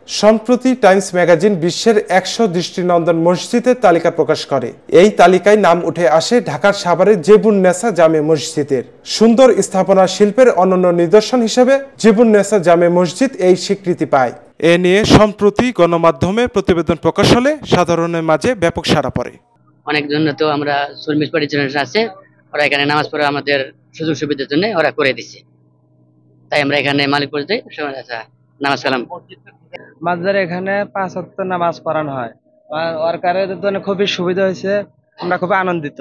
সম্প্রতি Times magazine বিশ্বের ১০০ দৃষ্টিনন্দন মসজিদের তালিকা প্রকাশ করে। এই তালিকায় নাম উঠে আসে ঢাকার সাভারের জেবুন-নেসা জামে মসজিদের। সুন্দর স্থাপনা শিল্পের অনন্য নিদর্শন হিসেবে জেবুন-নেসা জামে মসজিদ এই স্বীকৃতি পায়। এ নিয়ে সম্প্রতি গণমাধ্যমে প্রতিবেদন প্রকাশ হলে সাধারণের মাঝে ব্যাপক সাড়া পড়ে। অনেকজন তো আমরা শ্রমিক পরিচালনা আছে, ওরা এখানে নামাজ পড়ে আমাদের সুযোগ সুবিধার জন্য ওরা করে দিচ্ছে, তাই আমরা এখানে মালিক পর্যায়ে নামাজ কালাম মাঝদার এখানে 5 ওয়াক্ত নামাজ পড়ানো হয়। ওর কারণে খুবই সুবিধা হয়েছে, আমরা খুব আনন্দিত।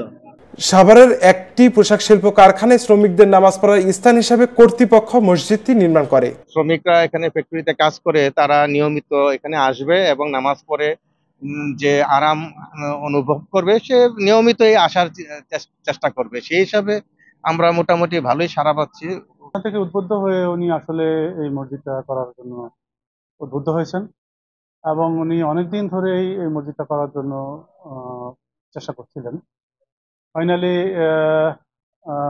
সাভারের একটি পোশাক শিল্প কারখানায় শ্রমিকদের নামাজ পড়ার স্থান হিসেবে কর্তৃপক্ষ মসজিদটি নির্মাণ করে। শ্রমিকরা এখানে ফ্যাক্টরিতে কাজ করে, তারা নিয়মিত এখানে আসবে এবং নামাজ পড়ে যে আরাম অনুভব করবে, সে নিয়মিতই আসার চেষ্টা করবে। সেই হিসাবে আমরা মোটামুটি ভালোই সাড়া পাচ্ছি। থেকে উদ্বুদ্ধ হয়ে উনি আসলে এই মসজিদটা করার জন্য উদ্বুদ্ধ হয়েছেন এবং উনি অনেকদিন ধরেই এই মসজিদটা করার জন্য চেষ্টা করছিলেন। ফাইনালি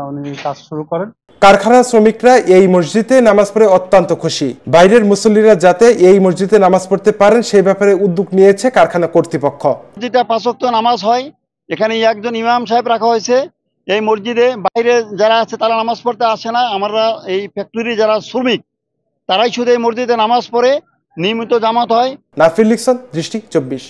উনি কাজ শুরু করেন। কারখানার শ্রমিকরা এই মসজিদে নামাজ পড়ে অত্যন্ত খুশি। বাইরের মুসল্লিরা যাতে এই মসজিদে নামাজ পড়তে পারেন সেই ব্যাপারে উদ্যোগ নিয়েছে কারখানা কর্তৃপক্ষ। মসজিদে 5 ওয়াক্ত নামাজ হয়, এখানে একজন ইমাম সাহেব রাখা হয়েছে। এই মসজিদে বাইরে যারা আছে তারা নামাজ পড়তে আসে না, আমরা এই ফ্যাক্টরি যারা শ্রমিক তারাই শুধু এই মসজিদে নামাজ পড়ে, নিয়মিত জামাত হয়। নাফিল লিখছেন, দৃষ্টি 24।